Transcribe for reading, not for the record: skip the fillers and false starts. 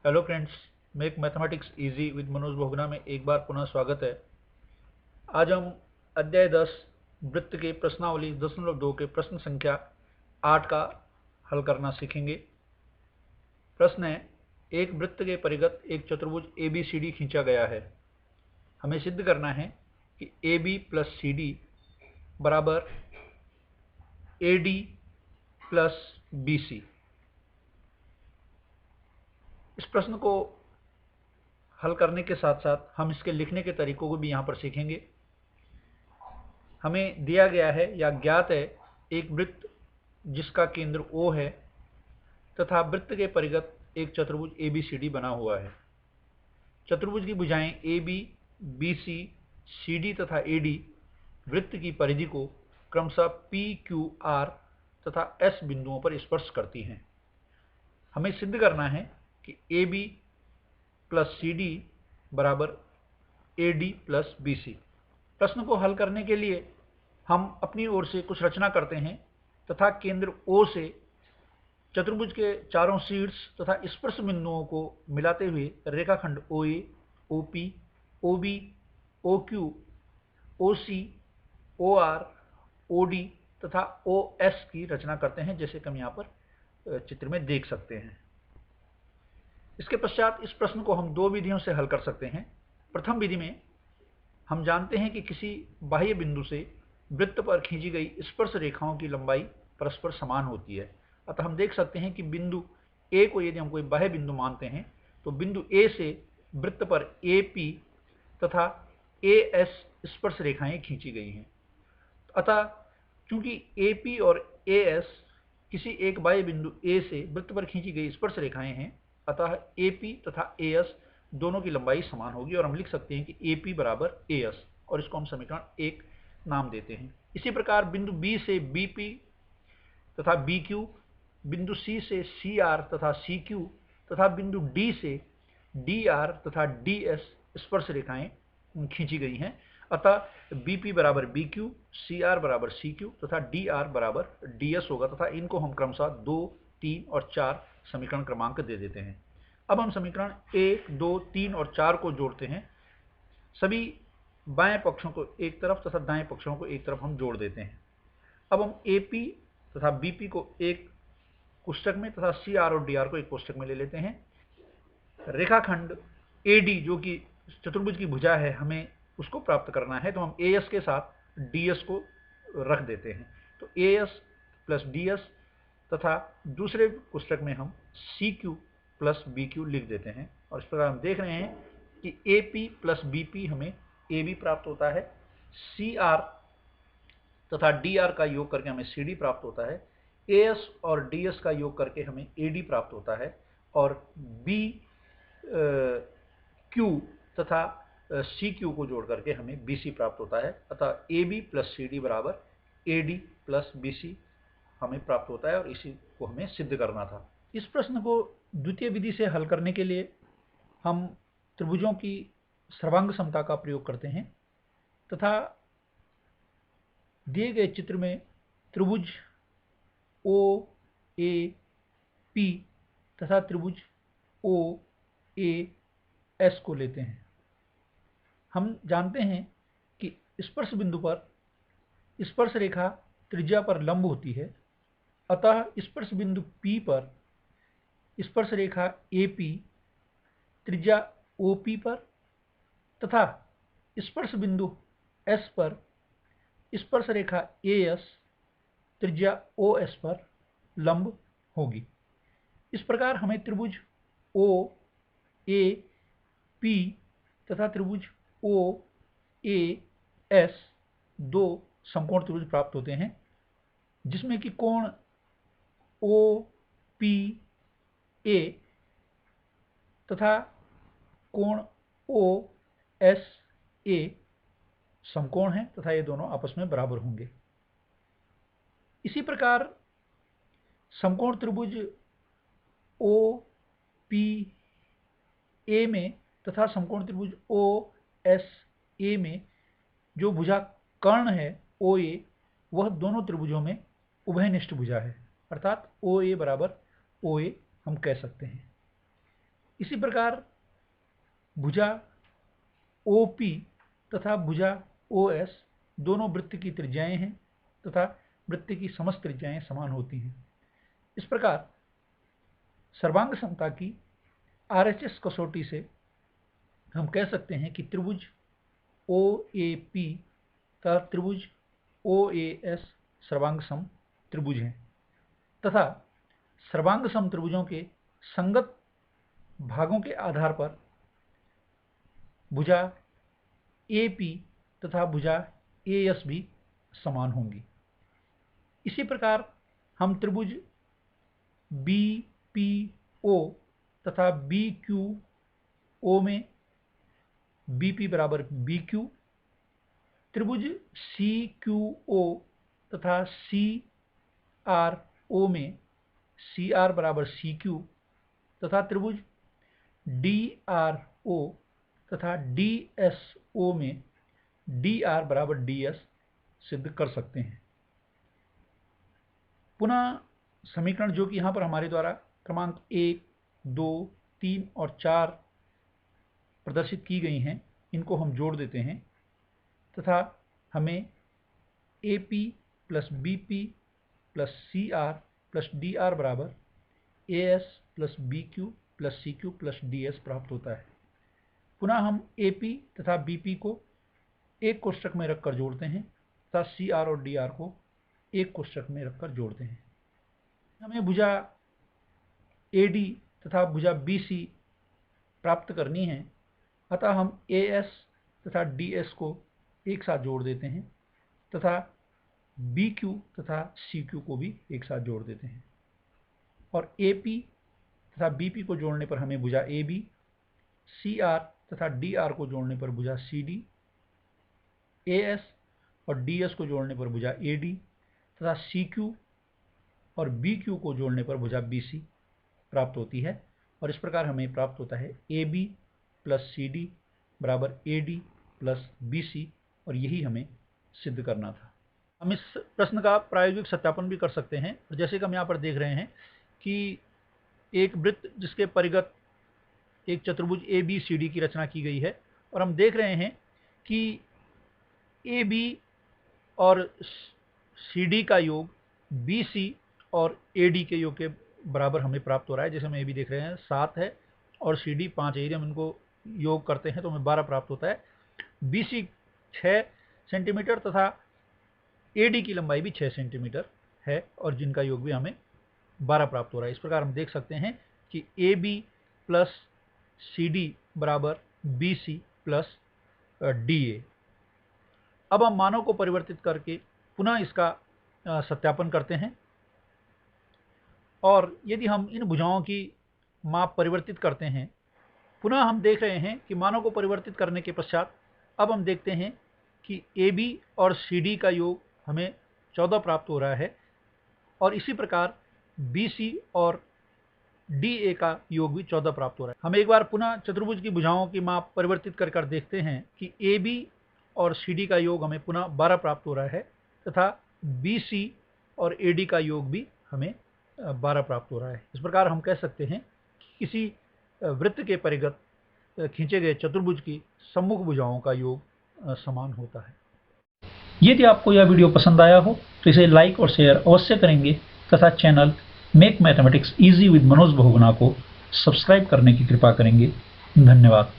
Hello friends, make mathematics easy with Manoj Bogna में एक बार पुनः स्वागत है। आज हम अध्याय 10 वृत्त के प्रश्नावली 10.2 के प्रश्न संख्या 8 का हल करना सीखेंगे। प्रश्न है, एक वृत्त के परिगत एक चतुर्भुज ABCD खींचा गया है। हमें सिद्ध करना है कि AB प्लस CD बराबर AD प्लस BC। इस प्रश्न को हल करने के साथ साथ हम इसके लिखने के तरीकों को भी यहाँ पर सीखेंगे। हमें दिया गया है या ज्ञात है एक वृत्त जिसका केंद्र O है तथा वृत्त के परिगत एक चतुर्भुज ABCD बना हुआ है। चतुर्भुज की भुजाएं AB, BC, CD तथा AD वृत्त की परिधि को क्रमशः P, Q, R तथा S बिंदुओं पर स्पर्श करती हैं। हमें सिद्ध करना है कि AB प्लस CD बराबर AD प्लस BC। प्रश्न को हल करने के लिए हम अपनी ओर से कुछ रचना करते हैं तथा केंद्र O से चतुर्भुज के चारों शीर्ष तथा स्पर्श बिंदुओं को मिलाते हुए रेखाखंड OA, OP, OB, OQ, OC, OR, OD तथा OS की रचना करते हैं, जैसे कि हम यहाँ पर चित्र में देख सकते हैं। इसके पश्चात इस प्रश्न को हम दो विधियों से हल कर सकते हैं। प्रथम विधि में हम जानते हैं कि किसी बाह्य बिंदु से वृत्त पर खींची गई स्पर्श रेखाओं की लंबाई परस्पर समान होती है। अतः हम देख सकते हैं कि बिंदु A को यदि हम कोई बाह्य बिंदु मानते हैं तो बिंदु A से वृत्त पर AP तथा AS स्पर्श रेखाएं खींची गई हैं। अतः चूंकि AP और AS किसी एक बाह्य बिंदु A से वृत्त पर खींची गई स्पर्श रेखाएं हैं, अतः AP तथा AS दोनों की लंबाई समान होगी और हम लिख सकते हैं कि AP बराबर AS, और इसको हम समीकरण 1 नाम देते हैं। इसी प्रकार बिंदु B से BP तथा BQ, बिंदु C से CR तथा CQ तथा बिंदु D से DR तथा DS स्पर्श रेखाएं खींची गई हैं। अतः BP बराबर BQ, CR बराबर CQ तथा DR बराबर DS होगा तथा इनको हम क्रमशः 2, 3 और 4 समीकरण क्रमांक दे देते हैं। अब हम समीकरण 1, 2, 3 और 4 को जोड़ते हैं। सभी बाएं पक्षों को एक तरफ तथा दाएं पक्षों को एक तरफ हम जोड़ देते हैं। अब हम AP तथा BP को एक कोष्ठक में तथा CR और DR को एक कोष्ठक में ले लेते हैं। रेखाखंड AD जो कि चतुर्भुज की भुजा है, हमें उसको प्राप्त करना है, तो हम AS के साथ DS को रख देते हैं। तो AS प्लस DS तथा दूसरे कोष्ठक में हम CQ प्लस BQ लिख देते हैं। और इस प्रकार हम देख रहे हैं कि AP प्लस BP हमें AB प्राप्त होता है, CR तथा DR का योग करके हमें CD प्राप्त होता है, AS और DS का योग करके हमें AD प्राप्त होता है, और BQ तथा CQ को जोड़ करके हमें BC प्राप्त होता है। अतः AB प्लस CD बराबर AD प्लस BC हमें प्राप्त होता है और इसी को हमें सिद्ध करना था। इस प्रश्न को द्वितीय विधि से हल करने के लिए हम त्रिभुजों की सर्वांग समता का प्रयोग करते हैं तथा दिए गए चित्र में त्रिभुज OAP तथा त्रिभुज OAS को लेते हैं। हम जानते हैं कि स्पर्श बिंदु पर स्पर्श रेखा त्रिज्या पर लंब होती है, अतः स्पर्श बिंदु P पर स्पर्श रेखा AP त्रिज्या OP पर तथा स्पर्श बिंदु S पर स्पर्श रेखा AS त्रिज्या OS पर लंब होगी। इस प्रकार हमें त्रिभुज OAP तथा त्रिभुज OAS दो समकोण त्रिभुज प्राप्त होते हैं, जिसमें कि कोण OPA तथा कोण OSA समकोण हैं तथा ये दोनों आपस में बराबर होंगे। इसी प्रकार समकोण त्रिभुज OPA में तथा समकोण त्रिभुज OSA में जो भुजा कर्ण है OA, वह दोनों त्रिभुजों में उभयनिष्ठ भुजा है, अर्थात OA बराबर OA हम कह सकते हैं। इसी प्रकार भुजा OP तथा भुजा OS दोनों वृत्त की त्रिज्याएं हैं तथा वृत्त की समस्त त्रिज्याएं समान होती हैं। इस प्रकार सर्वांग समता की RHS कसौटी से हम कह सकते हैं कि त्रिभुज OAP तथा त्रिभुज OAS सर्वांग सम त्रिभुज हैं तथा सर्वांग सम त्रिभुजों के संगत भागों के आधार पर भुजा AP तथा भुजा AS भी समान होंगी। इसी प्रकार हम त्रिभुज BPO तथा BQO में BP बराबर BQ, त्रिभुज CQO तथा CRO में CR बराबर CQ तथा त्रिभुज DRO तथा DSO में DR बराबर DS सिद्ध कर सकते हैं। पुनः समीकरण जो कि यहाँ पर हमारे द्वारा क्रमांक 1, 2, 3 और 4 प्रदर्शित की गई हैं, इनको हम जोड़ देते हैं तथा हमें AP plus BP plus CR plus DR बराबर AS plus BQ plus CQ plus DS प्राप्त होता है। पुनः हम AP तथा BP को एक कोष्ठक में रखकर जोड़ते हैं तथा CR और DR को एक कोष्ठक में रखकर जोड़ते हैं। हमें भुजा AD तथा भुजा BC प्राप्त करनी है, अतः हम AS तथा DS को एक साथ जोड़ देते हैं तथा BQ तथा CQ को भी एक साथ जोड़ देते हैं और AP तथा BP को जोड़ने पर हमें भुजा AB, CR तथा DR को जोड़ने पर भुजा CD, AS और DS को जोड़ने पर भुजा AD तथा CQ और BQ को जोड़ने पर भुजा BC प्राप्त होती है और इस प्रकार हमें प्राप्त होता है AB प्लस CD बराबर AD प्लस BC और यही हमें सिद्ध करना था। हम इस प्रश्न का प्रायोगिक सत्यापन भी कर सकते हैं। जैसे कि हम यहाँ पर देख रहे हैं कि एक वृत्त जिसके परिगत एक चतुर्भुज ABCD की रचना की गई है और हम देख रहे हैं कि AB और CD का योग BC और AD के योग के बराबर हमें प्राप्त हो रहा है। जैसे हम AB देख रहे हैं 7 है और CD 5 है, यदि हम इनको योग करते हैं तो हमें 12 प्राप्त होता है। BC 6 सेंटीमीटर तथा AD की लंबाई भी 6 सेंटीमीटर है और जिनका योग भी हमें 12 प्राप्त हो रहा है। इस प्रकार हम देख सकते हैं कि AB प्लस CD बराबर BC प्लस DA। अब हम मानों को परिवर्तित करके पुनः इसका सत्यापन करते हैं और यदि हम इन भुजाओं की माप परिवर्तित करते हैं, पुनः हम देख रहे हैं कि मानों को परिवर्तित करने के पश्चात अब हम देखते हैं कि AB और CD का योग हमें 14 प्राप्त हो रहा है और इसी प्रकार BC और DA का योग भी 14 प्राप्त हो रहा है। हम एक बार पुनः चतुर्भुज की भुजाओं की माप परिवर्तित कर देखते हैं कि AB और CD का योग हमें पुनः 12 प्राप्त हो रहा है तथा BC और AD का योग भी हमें 12 प्राप्त हो रहा है। इस प्रकार हम कह सकते हैं कि किसी वृत्त के परिगत खींचे गए चतुर्भुज की सम्मुख भुजाओं का योग समान होता है। यदि आपको यह वीडियो पसंद आया हो तो इसे लाइक और शेयर अवश्य करेंगे तथा channel make mathematics easy with Manoj Bahuguna को सब्सक्राइब करने की कृपा करेंगे। धन्यवाद।